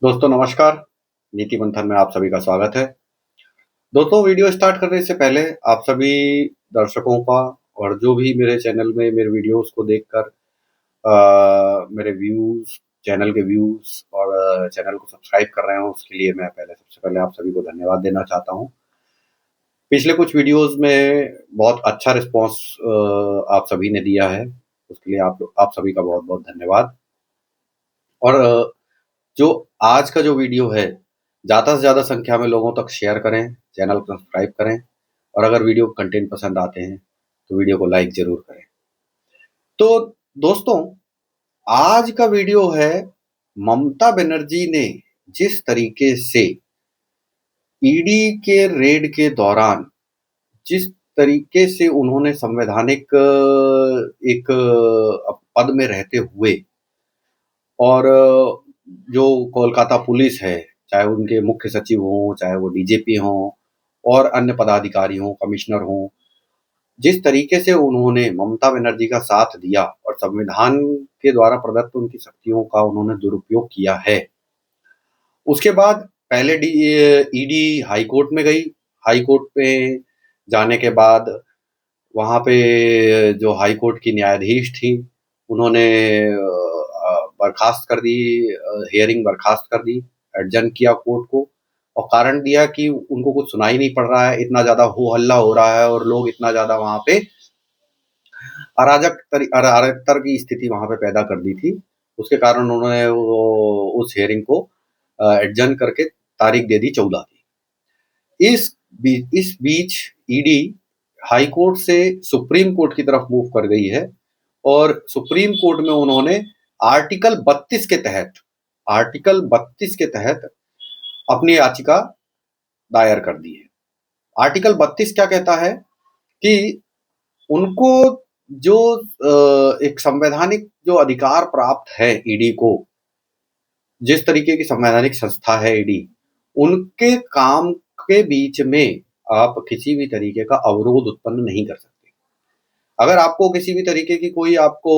दोस्तों नमस्कार। नीति मंथन में आप सभी का स्वागत है। दोस्तों वीडियो स्टार्ट करने से पहले आप सभी दर्शकों का और जो भी मेरे चैनल में मेरे वीडियोस को देखकर मेरे व्यूज चैनल के व्यूज और चैनल को सब्सक्राइब कर रहे हैं, उसके लिए मैं सबसे पहले आप सभी को धन्यवाद देना चाहता हूं। पिछले कुछ वीडियोस में बहुत अच्छा रिस्पांस आप सभी ने दिया है, उसके लिए आप सभी का बहुत बहुत धन्यवाद। और जो आज का जो वीडियो है, ज़्यादा से ज़्यादा संख्या में लोगों तक शेयर करें, चैनल को सब्सक्राइब करें और अगर वीडियो कंटेंट पसंद आते हैं तो वीडियो को लाइक ज़रूर करें। तो दोस्तों, आज का वीडियो है ममता बनर्जी ने जिस तरीके से ईडी के रेड के दौरान जिस तरीके से उन्होंने संवैधानिक एक पद में रहते हुए और जो कोलकाता पुलिस है, चाहे उनके मुख्य सचिव हों, चाहे वो डीजीपी हों और अन्य पदाधिकारी हों, कमिश्नर हों, जिस तरीके से उन्होंने ममता बनर्जी का साथ दिया और संविधान के द्वारा प्रदत्त उनकी शक्तियों का उन्होंने दुरुपयोग किया है। उसके बाद पहले ईडी हाई कोर्ट में गई। हाई कोर्ट में जाने के बाद वहाँ पे जो हाई कोर्ट की न्यायाधीश थी, उन्होंने बर्खास्त कर दी, हियरिंग बर्खास्त कर दी, एडजर्न किया कोर्ट को और कारण दिया कि उनको कुछ सुनाई नहीं पड़ रहा है, इतना ज़्यादा हो हल्ला हो रहा है और लोग इतना ज़्यादा वहाँ पे अराजकता की स्थिति वहाँ पे पैदा कर दी थी। उसके कारण उन्होंने उस हियरिंग को एडजर्न करके तारीख दे दी 14 की। इस बीच ईडी हाई कोर्ट से सुप्रीम कोर्ट की तरफ मूव कर गई है और सुप्रीम कोर्ट में उन्होंने आर्टिकल 32 के तहत अपनी याचिका दायर कर दी है। आर्टिकल 32 क्या कहता है कि उनको जो एक संवैधानिक जो अधिकार प्राप्त है ईडी को, जिस तरीके की संवैधानिक संस्था है ईडी, उनके काम के बीच में आप किसी भी तरीके का अवरोध उत्पन्न नहीं कर सकते। अगर आपको किसी भी तरीके की कोई आपको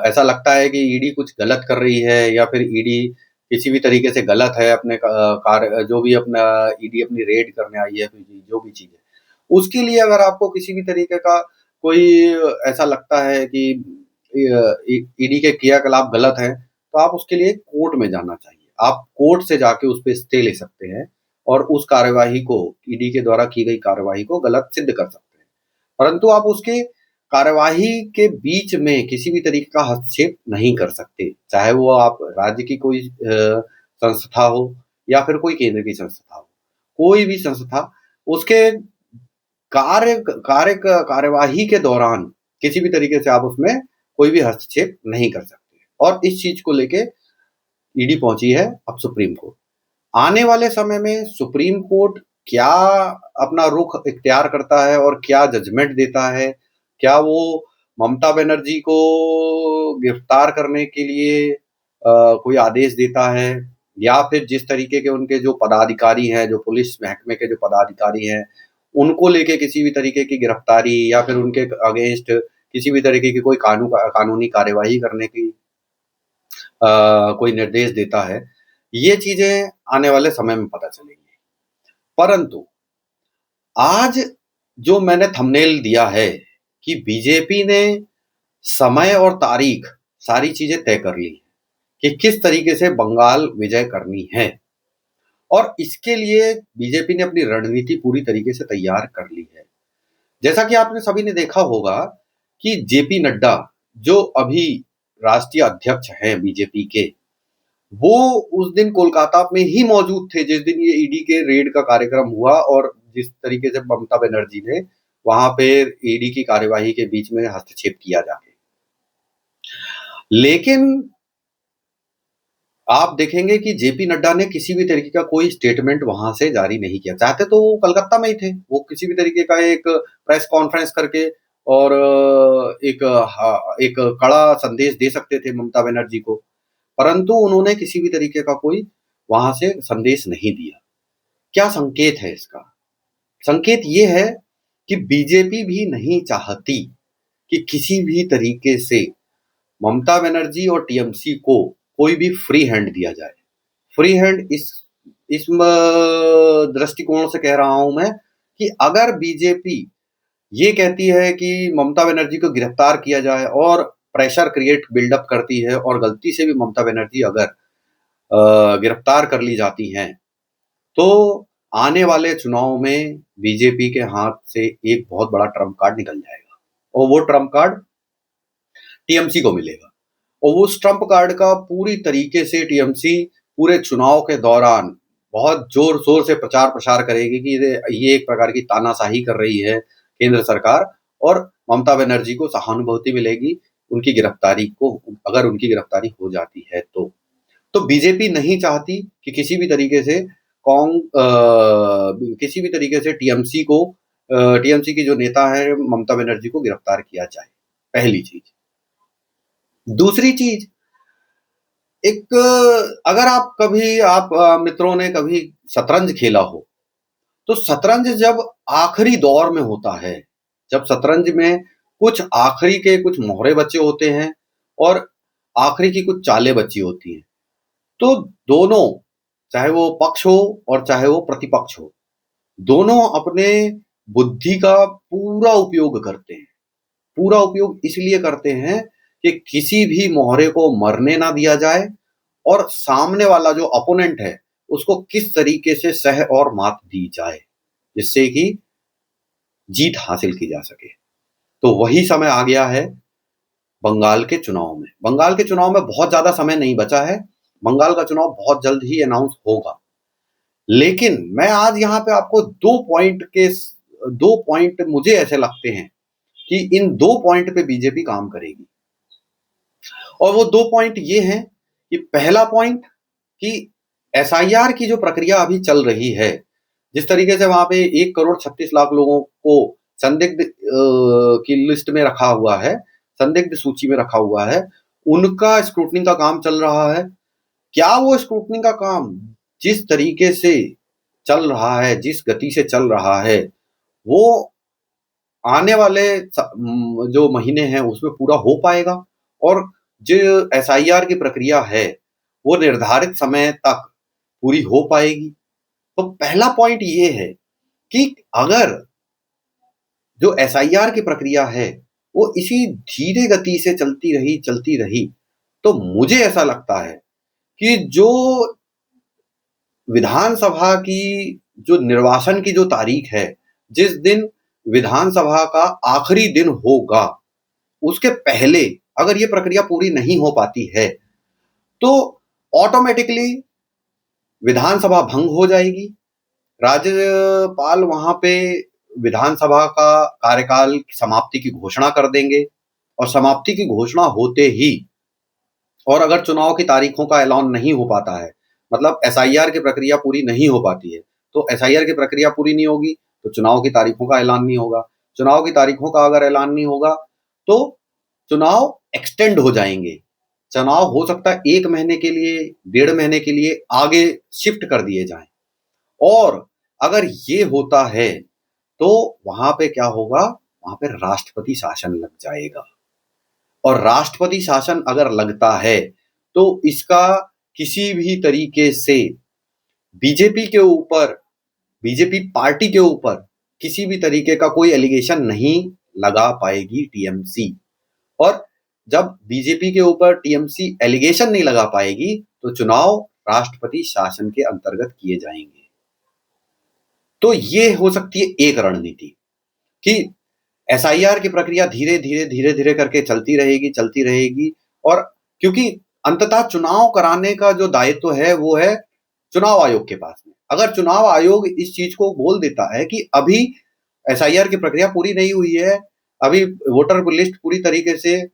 ऐसा लगता है कि ईडी कुछ गलत कर रही है या फिर ईडी किसी भी तरीके से गलत है, अपने कार्य जो भी अपना ईडी अपनी रेड करने आई है, जो भी चीज़ है, उसके लिए अगर आपको किसी भी तरीके का कोई ऐसा लगता है कि ईडी के क्रियाकलाप गलत हैं, तो आप उसके लिए कोर्ट में जाना चाहिए। आप कोर्ट से जाके उस पे स्टे ले सकते हैं और उस कार्यवाही को, ईडी के द्वारा की गई कार्यवाही को गलत सिद्ध कर सकते हैं। परंतु आप उसके कार्यवाही के बीच में किसी भी तरीके का हस्तक्षेप नहीं कर सकते, चाहे वो आप राज्य की कोई संस्था हो या फिर कोई केंद्र की संस्था हो। कोई भी संस्था उसके कार्यवाही के दौरान किसी भी तरीके से आप उसमें कोई भी हस्तक्षेप नहीं कर सकते। और इस चीज को लेके ईडी पहुंची है अब सुप्रीम कोर्ट। आने वाले समय में सुप्रीम कोर्ट क्या अपना रुख इख्तियार करता है और क्या जजमेंट देता है, क्या वो ममता बनर्जी को गिरफ्तार करने के लिए कोई आदेश देता है या फिर जिस तरीके के उनके जो पदाधिकारी हैं, जो पुलिस महकमे के जो पदाधिकारी हैं, उनको लेके किसी भी तरीके की गिरफ्तारी या फिर उनके अगेंस्ट किसी भी तरीके की कोई कानूनी कार्यवाही करने की कोई निर्देश देता है, ये चीजें आने वाले समय में पता चलेंगी। परंतु आज जो मैंने थंबनेल दिया है कि बीजेपी ने समय और तारीख सारी चीजें तय कर ली कि किस तरीके से बंगाल विजय करनी है और इसके लिए बीजेपी ने अपनी रणनीति पूरी तरीके से तैयार कर ली है। जैसा कि आपने सभी ने देखा होगा कि जेपी नड्डा जो अभी राष्ट्रीय अध्यक्ष हैं बीजेपी के, वो उस दिन कोलकाता में ही मौजूद थे जिस दिन ये ईडी के रेड का कार्यक्रम हुआ और जिस तरीके से ममता बनर्जी ने वहां पे ईडी की कार्यवाही के बीच में हस्तक्षेप किया जाके। लेकिन आप देखेंगे कि जेपी नड्डा ने किसी भी तरीके का कोई स्टेटमेंट वहां से जारी नहीं किया। चाहते तो वो कलकत्ता में ही थे, वो किसी भी तरीके का एक प्रेस कॉन्फ्रेंस करके और एक कड़ा संदेश दे सकते थे ममता बनर्जी को, परंतु उन्होंने किसी भी तरीके का कोई वहां से संदेश नहीं दिया। क्या संकेत है इसका? संकेत ये है कि बीजेपी भी नहीं चाहती कि किसी भी तरीके से ममता बनर्जी और टीएमसी को कोई भी फ्री हैंड दिया जाए। फ्री हैंड इस दृष्टिकोण से कह रहा हूं मैं कि अगर बीजेपी ये कहती है कि ममता बनर्जी को गिरफ्तार किया जाए और प्रेशर क्रिएट बिल्डअप करती है और गलती से भी ममता बनर्जी अगर गिरफ्तार कर ली जाती हैं तो आने वाले चुनाव में बीजेपी के हाथ से एक बहुत बड़ा ट्रम्प कार्ड निकल जाएगा और वो ट्रम्प कार्ड टीएमसी को मिलेगा और वो उस ट्रम्प कार्ड का पूरी तरीके से टीएमसी पूरे चुनाव के दौरान बहुत जोर शोर से प्रचार प्रसार करेगी कि ये एक प्रकार की तानाशाही कर रही है केंद्र सरकार और ममता बनर्जी को सहानुभूति मिलेगी उनकी गिरफ्तारी को, अगर उनकी गिरफ्तारी हो जाती है तो बीजेपी नहीं चाहती कि किसी भी तरीके से टीएमसी की जो नेता है ममता बनर्जी को गिरफ्तार किया जाए। पहली चीज। दूसरी चीज, अगर आप मित्रों ने कभी शतरंज खेला हो तो शतरंज जब आखिरी दौर में होता है, जब शतरंज में कुछ मोहरे बचे होते हैं और आखिरी की कुछ चालें बची होती हैं, तो दोनों, चाहे वो पक्ष हो और चाहे वो प्रतिपक्ष हो, दोनों अपने बुद्धि का पूरा उपयोग करते हैं। पूरा उपयोग इसलिए करते हैं कि किसी भी मोहरे को मरने ना दिया जाए और सामने वाला जो अपोनेंट है उसको किस तरीके से सह और मात दी जाए जिससे कि जीत हासिल की जा सके। तो वही समय आ गया है बंगाल के चुनाव में। बंगाल के चुनाव में बहुत ज्यादा समय नहीं बचा है। बंगाल का चुनाव बहुत जल्द ही अनाउंस होगा। लेकिन मैं आज यहाँ पे आपको दो पॉइंट मुझे ऐसे लगते हैं कि इन 2 पॉइंट पे बीजेपी काम करेगी। और वो 2 पॉइंट ये हैं कि पहला पॉइंट कि एसआईआर की जो प्रक्रिया अभी चल रही है, जिस तरीके से वहां पे 1,36,00,000 लोगों को संदिग्ध की लिस्ट में रखा हुआ है, संदिग्ध सूची में रखा हुआ है, उनका स्क्रूटनी का काम चल रहा है। क्या वो स्क्रूटनी का काम जिस तरीके से चल रहा है, जिस गति से चल रहा है, वो आने वाले जो महीने हैं उसमें पूरा हो पाएगा? और जो एसआईआर की प्रक्रिया है वो निर्धारित समय तक पूरी हो पाएगी? तो पहला पॉइंट ये है कि अगर जो एसआईआर की प्रक्रिया है वो इसी धीरे गति से चलती रही तो मुझे ऐसा लगता है कि जो विधानसभा की जो निर्वाचन की जो तारीख है, जिस दिन विधानसभा का आखिरी दिन होगा, उसके पहले अगर ये प्रक्रिया पूरी नहीं हो पाती है तो ऑटोमेटिकली विधानसभा भंग हो जाएगी। राज्यपाल वहां पे विधानसभा का कार्यकाल समाप्ति की घोषणा कर देंगे और समाप्ति की घोषणा होते ही, और अगर चुनाव की तारीखों का ऐलान नहीं हो पाता है, मतलब एसआईआर की प्रक्रिया पूरी नहीं हो पाती है, तो एसआईआर की प्रक्रिया पूरी नहीं होगी तो चुनाव की तारीखों का ऐलान नहीं होगा। चुनाव की तारीखों का अगर ऐलान नहीं होगा तो चुनाव एक्सटेंड हो जाएंगे। चुनाव हो सकता है 1 महीने के लिए, 1.5 महीने के लिए आगे शिफ्ट कर दिए जाएं। और अगर ये होता है तो वहां पे क्या होगा, वहां पे राष्ट्रपति शासन लग जाएगा। और राष्ट्रपति शासन अगर लगता है तो इसका किसी भी तरीके से बीजेपी पार्टी के ऊपर किसी भी तरीके का कोई एलिगेशन नहीं लगा पाएगी टीएमसी। और जब बीजेपी के ऊपर टीएमसी एलिगेशन नहीं लगा पाएगी तो चुनाव राष्ट्रपति शासन के अंतर्गत किए जाएंगे। तो ये हो सकती है एक रणनीति कि एसआईआर की प्रक्रिया धीरे धीरे करके चलती रहेगी। और क्योंकि अंततः चुनाव कराने का जो दायित्व है वो है चुनाव आयोग के पास में। अगर चुनाव आयोग इस चीज को बोल देता है कि अभी एसआईआर की प्रक्रिया पूरी नहीं हुई है, अभी वोटर लिस्ट पूरी तरीके से,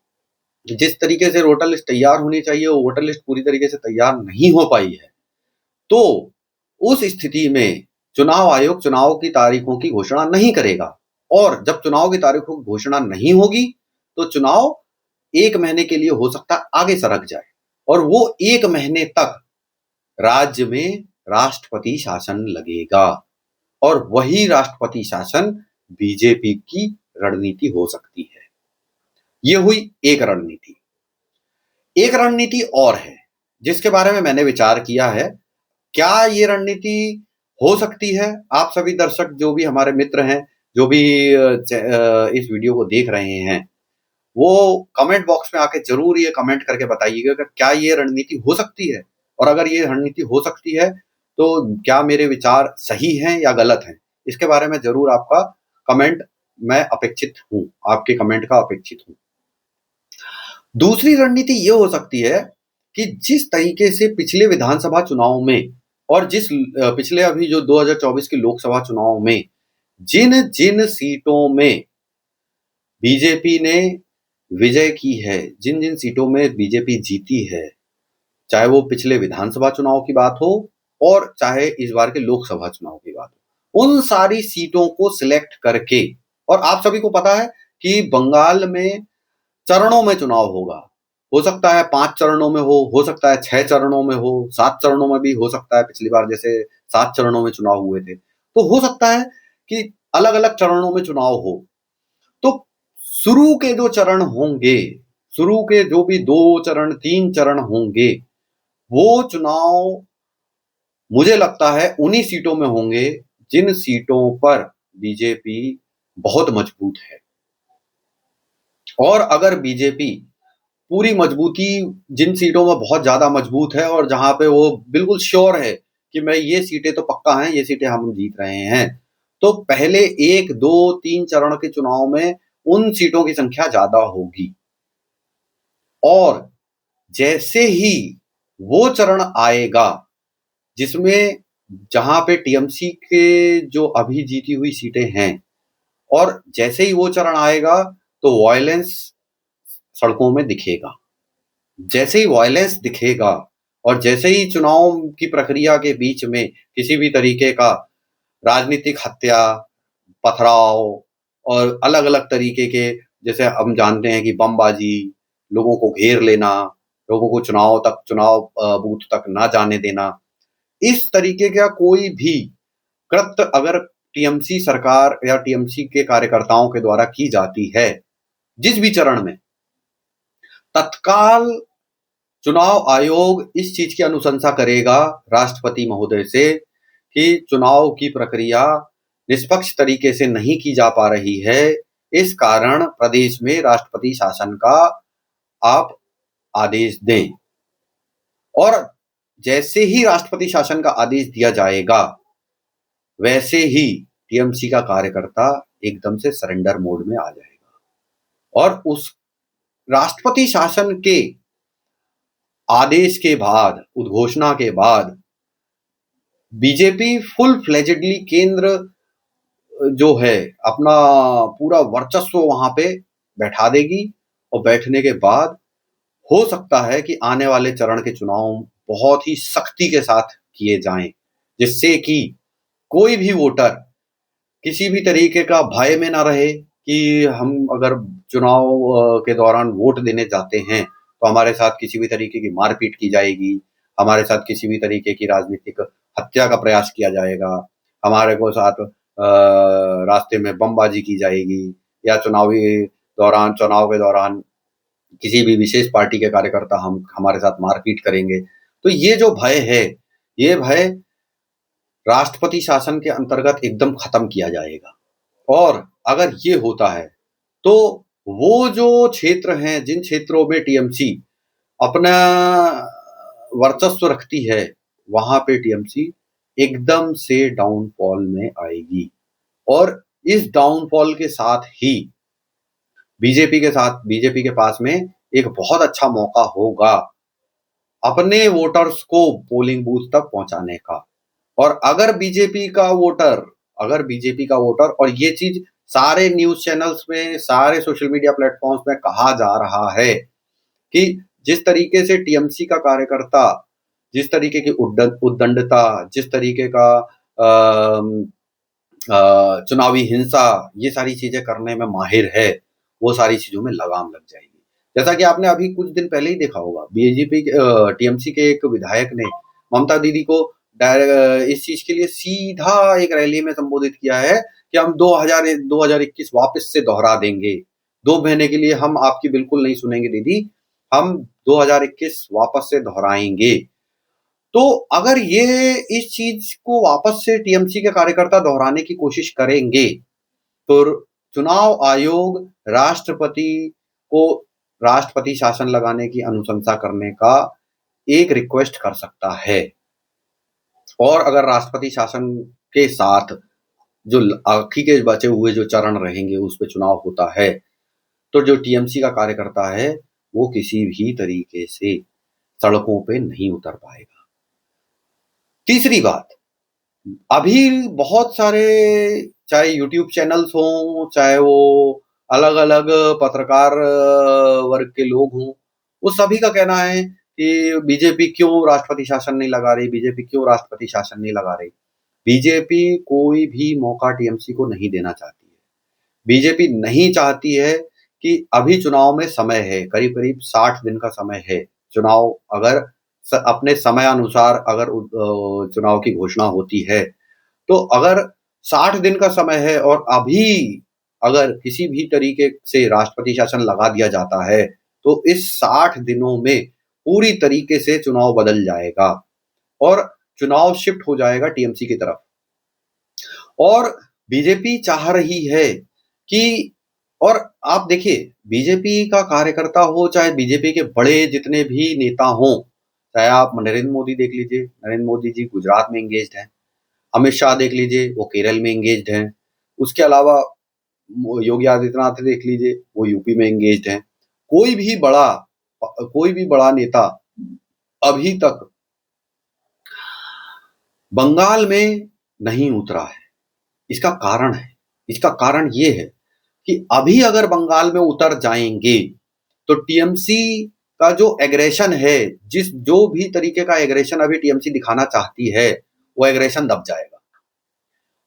जिस तरीके से वोटर लिस्ट तैयार होनी चाहिए वो वोटर लिस्ट पूरी तरीके से तैयार नहीं हो पाई है, तो उस स्थिति में चुनाव आयोग चुनाव की तारीखों की घोषणा नहीं करेगा। और जब चुनाव की तारीखों की घोषणा नहीं होगी तो चुनाव 1 महीने के लिए हो सकता है आगे सरक जाए और वो 1 महीने तक राज्य में राष्ट्रपति शासन लगेगा। और वही राष्ट्रपति शासन बीजेपी की रणनीति हो सकती है। ये हुई एक रणनीति। एक रणनीति और है जिसके बारे में मैंने विचार किया है। क्या ये रणनीति हो सकती है? आप सभी दर्शक जो भी हमारे मित्र हैं, जो भी इस वीडियो को देख रहे हैं, वो कमेंट बॉक्स में आके जरूर ये कमेंट करके बताइएगा कि क्या ये रणनीति हो सकती है, और अगर ये रणनीति हो सकती है तो क्या मेरे विचार सही हैं या गलत हैं? इसके बारे में जरूर आपका कमेंट मैं अपेक्षित हूँ, आपके कमेंट का अपेक्षित हूँ। दूसरी रणनीति ये हो सकती है कि जिस तरीके से पिछले विधानसभा चुनाव में और जिस पिछले अभी जो 2024 के लोकसभा चुनाव में जिन जिन सीटों में बीजेपी ने विजय की है, जिन जिन सीटों में बीजेपी जीती है, चाहे वो पिछले विधानसभा चुनाव की बात हो और चाहे इस बार के लोकसभा चुनाव की बात हो, उन सारी सीटों को सिलेक्ट करके, और आप सभी को पता है कि बंगाल में चरणों में चुनाव होगा। हो सकता है 5 चरणों में हो सकता है 6 चरणों में हो, 7 चरणों में भी हो सकता है, पिछली बार जैसे 7 चरणों में चुनाव हुए थे। तो हो सकता है कि अलग-अलग चरणों में चुनाव हो। तो शुरू के जो चरण होंगे, शुरू के जो भी 2 चरण 3 चरण होंगे, वो चुनाव मुझे लगता है उन्हीं सीटों में होंगे जिन सीटों पर बीजेपी बहुत मजबूत है। और अगर बीजेपी पूरी मजबूती, जिन सीटों में बहुत ज्यादा मजबूत है और जहां पे वो बिल्कुल श्योर है कि मैं ये सीटें तो पक्का हैं, ये सीटें हम जीत रहे हैं, तो पहले 1, 2, 3 चरण के चुनाव में उन सीटों की संख्या ज्यादा होगी। और जैसे ही वो चरण आएगा जिसमें जहां पे टीएमसी के जो अभी जीती हुई सीटें हैं, और जैसे ही वो चरण आएगा तो वायलेंस सड़कों में दिखेगा। जैसे ही वायलेंस दिखेगा और जैसे ही चुनाव की प्रक्रिया के बीच में किसी भी तरीके का राजनीतिक हत्या, पथराव और अलग-अलग तरीके के, जैसे हम जानते हैं कि बमबाजी, लोगों को घेर लेना, लोगों को चुनाव बूथ तक ना जाने देना, इस तरीके का कोई भी कृत्य अगर टीएमसी सरकार या टीएमसी के कार्यकर्ताओं के द्वारा की जाती है जिस भी चरण में, तत्काल चुनाव आयोग इस चीज की अनुशंसा करेगा राष्ट्रपति महोदय से कि चुनाव की प्रक्रिया निष्पक्ष तरीके से नहीं की जा पा रही है, इस कारण प्रदेश में राष्ट्रपति शासन का आप आदेश दें। और जैसे ही राष्ट्रपति शासन का आदेश दिया जाएगा, वैसे ही टीएमसी का कार्यकर्ता एकदम से सरेंडर मोड में आ जाएगा। और उस राष्ट्रपति शासन के आदेश के बाद, उद्घोषणा के बाद, बीजेपी फुल फ्लेजेडली केंद्र जो है अपना पूरा वर्चस्व वहां पे बैठा देगी। और बैठने के बाद हो सकता है कि आने वाले चरण के चुनाव बहुत ही सख्ती के साथ किए जाएं, जिससे कि कोई भी वोटर किसी भी तरीके का भय में ना रहे कि हम अगर चुनाव के दौरान वोट देने जाते हैं तो हमारे साथ किसी भी तरीके की मारपीट की जाएगी, हमारे साथ किसी भी तरीके की राजनीतिक हत्या का प्रयास किया जाएगा, हमारे को साथ रास्ते में बमबाजी की जाएगी, या चुनाव के दौरान किसी भी विशेष पार्टी के कार्यकर्ता हमारे साथ मारपीट करेंगे। तो ये जो भय है, ये भय राष्ट्रपति शासन के अंतर्गत एकदम खत्म किया जाएगा। और अगर ये होता है तो वो जो क्षेत्र हैं, जिन क्षेत्रों में टीएमसी अपना वर्चस्व रखती है, वहां पे टीएमसी एकदम से डाउनफॉल में आएगी। और इस डाउनफॉल के साथ ही बीजेपी के पास में एक बहुत अच्छा मौका होगा अपने वोटर्स को पोलिंग बूथ तक पहुंचाने का। और अगर बीजेपी का वोटर, और ये चीज सारे न्यूज चैनल्स में, सारे सोशल मीडिया प्लेटफॉर्म्स में कहा जा रहा है कि जिस तरीके से टीएमसी का कार्यकर्ता, जिस तरीके की उद्दंडता, जिस तरीके का चुनावी हिंसा, ये सारी चीजें करने में माहिर है, वो सारी चीजों में लगाम लग जाएगी। जैसा कि आपने अभी कुछ दिन पहले ही देखा होगा, बीजेपी टीएमसी के एक विधायक ने ममता दीदी को इस चीज के लिए सीधा एक रैली में संबोधित किया है कि हम 2021 वापस से दोहरा देंगे, 2 महीने के लिए हम आपकी बिल्कुल नहीं सुनेंगे दीदी, हम 2021 वापस से दोहराएंगे। तो अगर ये इस चीज को वापस से टीएमसी के कार्यकर्ता दोहराने की कोशिश करेंगे तो चुनाव आयोग को राष्ट्रपति शासन लगाने की अनुशंसा करने का एक रिक्वेस्ट कर सकता है। और अगर राष्ट्रपति शासन के साथ जो आखिरी के बचे हुए जो चरण रहेंगे उस पे चुनाव होता है तो जो टीएमसी का कार्यकर्ता है वो किसी भी तरीके से सड़कों पे नहीं उतर पाएगा। तीसरी बात, अभी बहुत सारे चाहे यूट्यूब चैनल्स हों, चाहे वो अलग-अलग पत्रकार वर्ग के लोग हों, वो सभी का कहना है कि बीजेपी क्यों राष्ट्रपति शासन नहीं लगा रही, बीजेपी क्यों राष्ट्रपति शासन नहीं लगा रही। बीजेपी कोई भी मौका टीएमसी को नहीं देना चाहती है। बीजेपी नहीं चाहती है कि अभी चुनाव में समय है, करीब-करीब 60 दिन का समय है। चुनाव अगर अपने समय अनुसार अगर चुनाव की घोषणा होती है तो अगर 60 दिन का समय है और अभी अगर किसी भी तरीके से राष्ट्रपति शासन लगा दिया जाता है तो इस 60 दिनों में पूरी तरीके से चुनाव बदल जाएगा और चुनाव शिफ्ट हो जाएगा टीएमसी की तरफ। और बीजेपी चाह रही है कि, और आप देखिए बीजेपी का कार्यकर्ता हो चाहे बीजेपी के बड़े जितने भी नेता हों, चाहे आप नरेंद्र मोदी देख लीजिए, नरेंद्र मोदी जी गुजरात में एंगेज्ड हैं, अमित शाह देख लीजिए वो केरल में एंगेज्ड हैं, उसके अलावा योगी आदित्यनाथ देख लीजिए वो यूपी में एंगेज्ड हैं। कोई भी बड़ा नेता अभी तक बंगाल में नहीं उतरा है। इसका कारण ये है कि अभी अगर बंगाल में उतर जाएंगे तो टीएमसी का जो एग्रेशन है, जो भी तरीके का एग्रेशन अभी टीएमसी दिखाना चाहती है वो एग्रेशन दब जाएगा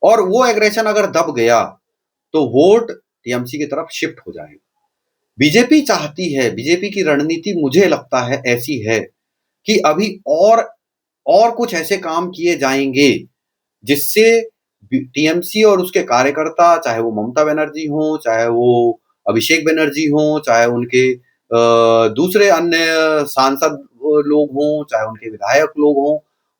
और वो एग्रेशन अगर दब गया तो वोट टीएमसी की तरफ शिफ्ट हो जाएगा। बीजेपी चाहती है, बीजेपी की रणनीति मुझे लगता है ऐसी है कि अभी और कुछ ऐसे काम किए जाएंगे जिससे टीएमसी और उसके कार्यकर्ता, चाहे वो ममता बनर्जी हो, चाहे वो अभिषेक बनर्जी हो, चाहे उनके दूसरे अन्य सांसद लोग हों, चाहे उनके विधायक लोग हों,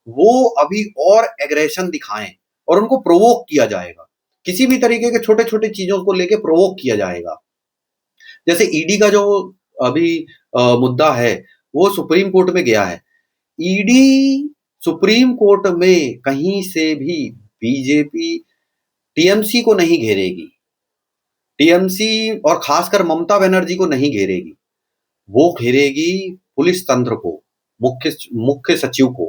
वो अभी और एग्रेशन दिखाएं और उनको प्रोवोक किया जाएगा। किसी भी तरीके के छोटे-छोटे चीजों को लेके प्रोवोक किया जाएगा। जैसे ईडी का जो अभी मुद्दा है वो सुप्रीम कोर्ट में गया है। ईडी सुप्रीम कोर्ट में कहीं से भी बीजेपी टीएमसी को नहीं घेरेगी, टीएमसी और खासकर ममता बनर्जी को नहीं घेरेगी, वो घेरेगी पुलिस तंत्र को, मुख्य सचिव को,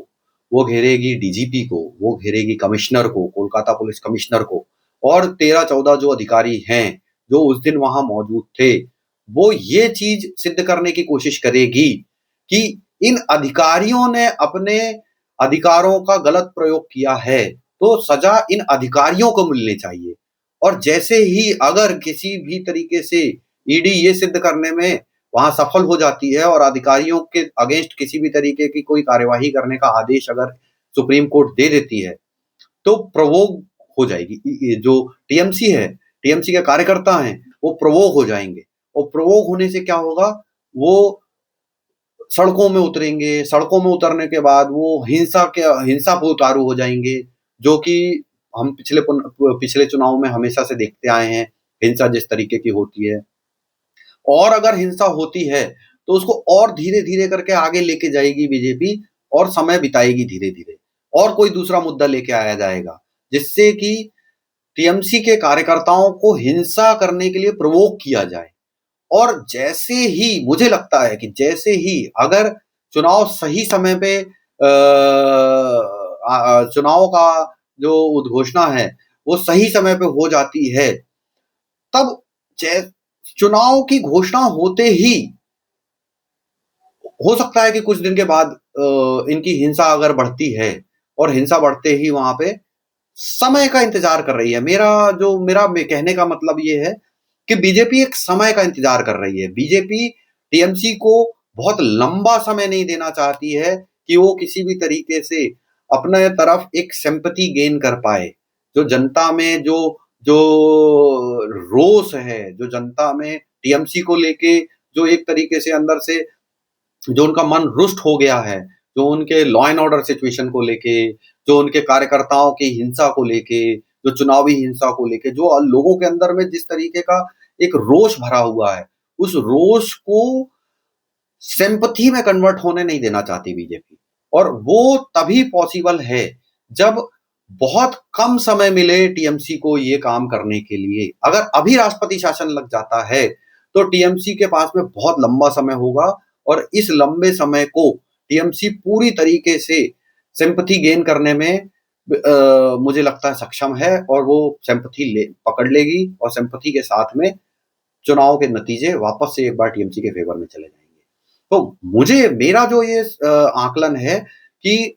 वो घेरेगी डीजीपी को, वो घेरेगी कमिश्नर को, कोलकाता पुलिस कमिश्नर को और 13-14 जो अधिकारी हैं जो उस दिन वहां मौजूद थे, वो ये चीज सिद्ध करने की कोशिश करेगी कि इन अधिकारियों ने अपने अधिकारों का गलत प्रयोग किया है तो सजा इन अधिकारियों को मिलनी चाहिए। और जैसे ही अगर किसी भी तरीके से ईडी ये सिद्ध करने में वहां सफल हो जाती है और अधिकारियों के अगेंस्ट किसी भी तरीके की कोई कार्यवाही करने का आदेश अगर सुप्रीम कोर्ट दे देती है तो प्रोवोक हो जाएगी। जो टीएमसी है, टीएमसी के कार्यकर्ता हैं, वो प्रोवोक हो जाएंगे और प्रोवोक होने से क्या होगा, वो सड़कों में उतरेंगे, सड़कों में उतरने के बाद वो हिंसा पे उतारू हो जाएंगे, जो कि हम पिछले चुनाव में हमेशा से देखते आए हैं, हिंसा जिस तरीके की होती है। और अगर हिंसा होती है तो उसको और धीरे धीरे करके आगे लेके जाएगी बीजेपी और समय बिताएगी धीरे धीरे और कोई दूसरा मुद्दा लेके आया जाएगा जिससे कि टीएमसी के कार्यकर्ताओं को हिंसा करने के लिए प्रवोक किया जाए। और जैसे ही मुझे लगता है कि जैसे ही अगर चुनाव सही समय पे चुनाव का जो उद्घोषणा है वो सही समय पे हो जाती है, तब चुनाव की घोषणा होते ही हो सकता है कि कुछ दिन के बाद इनकी हिंसा अगर बढ़ती है और हिंसा बढ़ते ही वहां पे समय का इंतजार कर रही है। मेरा कहने का मतलब ये है कि बीजेपी एक समय का इंतजार कर रही है। बीजेपी टीएमसी को बहुत लंबा समय नहीं देना चाहती है कि वो किसी भी तरीके से अपने तरफ एक सिंपैथी गेन कर पाए। जो जनता में जो रोष है, जो जनता में टीएमसी को लेके जो एक तरीके से अंदर से जो उनका मन रुष्ट हो गया है, जो उनके लॉ एंड ऑर्डर सिचुएशन को लेके, जो उनके कार्यकर्ताओं की हिंसा को लेके, जो चुनावी हिंसा को लेके, जो लोगों के अंदर में जिस तरीके का एक रोष भरा हुआ है, उस रोष को सिंपैथी में कन्वर्ट होने नहीं देना चाहती बीजेपी। और वो तभी पॉसिबल है जब बहुत कम समय मिले टीएमसी को ये काम करने के लिए। अगर अभी राष्ट्रपति शासन लग जाता है तो टीएमसी के पास में बहुत लंबा समय होगा और इस लंबे समय को टीएमसी पूरी तरीके से सिंपैथी गेन करने में मुझे लगता है सक्षम है और वो सिंपैथी पकड़ लेगी और सिंपैथी के साथ में चुनाव के नतीजे वापस से एक बार टीएमसी के फेवर में चले जाएंगे। तो मुझे मेरा जो ये आकलन है कि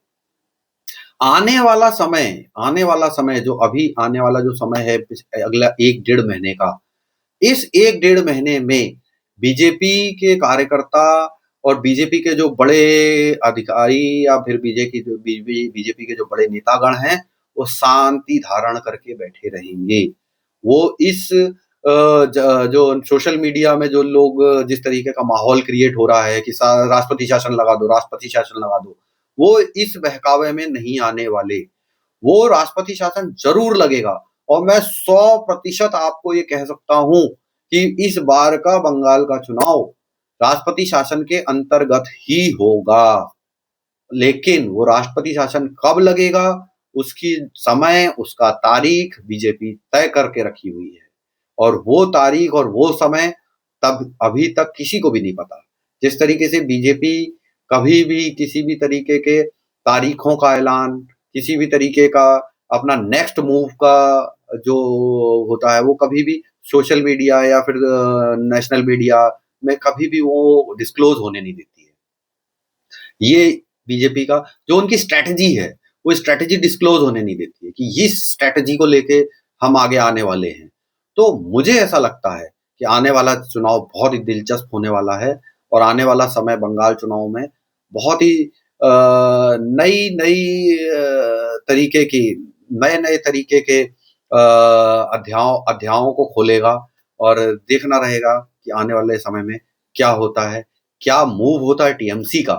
आने वाला समय जो अभी आने वाला जो समय है अगला 1-1.5 महीने का, इस 1-1.5 महीने में बीजेपी के कार्यकर्ता और बीजेपी के जो बड़े अधिकारी या फिर बीजेपी के जो बड़े नेतागण हैं, वो शांति धारण करके बैठे रहेंगे। वो इस जो सोशल मीडिया में जो लोग जिस तरीके का माहौल क्रिएट हो रहा है कि राष्ट्रपति शासन लगा दो, राष्ट्रपति शासन लगा दो, वो इस बहकावे में नहीं आने वाले। वो राष्ट्रपति शासन जरूर लगेगा और मैं 100% आपको ये कह सकता हूं कि इस बार का बंगाल का चुनाव राष्ट्रपति शासन के अंतर्गत ही होगा। लेकिन वो राष्ट्रपति शासन कब लगेगा, उसकी समय, उसका तारीख बीजेपी तय करके रखी हुई है और वो तारीख और वो समय तब अभी तक किसी को भी नहीं पता। जिस तरीके से बीजेपी कभी भी किसी भी तरीके के तारीखों का ऐलान, किसी भी तरीके का अपना नेक्स्ट मूव का जो होता है वो कभी भी सोशल मीडिया या फिर नेशनल मीडिया में कभी भी वो डिस्क्लोज होने नहीं देती है। ये बीजेपी का जो उनकी स्ट्रैटेजी है, वो स्ट्रैटेजी डिस्क्लोज होने नहीं देती है कि इस स्ट्रैटेजी को लेके हम आगे आने वाले हैं। तो मुझे ऐसा लगता है कि आने वाला चुनाव बहुत ही दिलचस्प होने वाला है और आने वाला समय बंगाल चुनाव में बहुत ही नई नई तरीके की नए तरीके के अध्यायों को खोलेगा और देखना रहेगा कि आने वाले समय में क्या होता है, क्या मूव होता है टीएमसी का।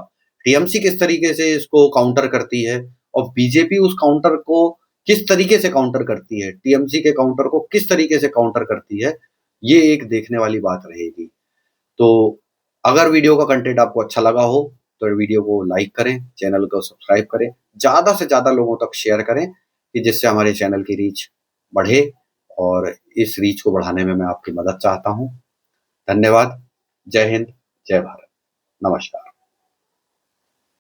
टीएमसी किस तरीके से इसको काउंटर करती है और बीजेपी उस काउंटर को किस तरीके से काउंटर करती है, टीएमसी के काउंटर को किस तरीके से काउंटर करती है, ये एक देखने वाली बात रहेगी। तो अगर वीडियो का कंटेंट आपको अच्छा लगा हो तो वीडियो को लाइक करें, चैनल को सब्सक्राइब करें, ज़्यादा से ज़्यादा लोगों तक शेयर करें कि जिससे हमारे चैनल की रीच बढ़े और इस रीच को बढ़ाने में मैं आपकी मदद चाहता हूँ। धन्यवाद। जय हिंद, जय भारत। नमस्कार।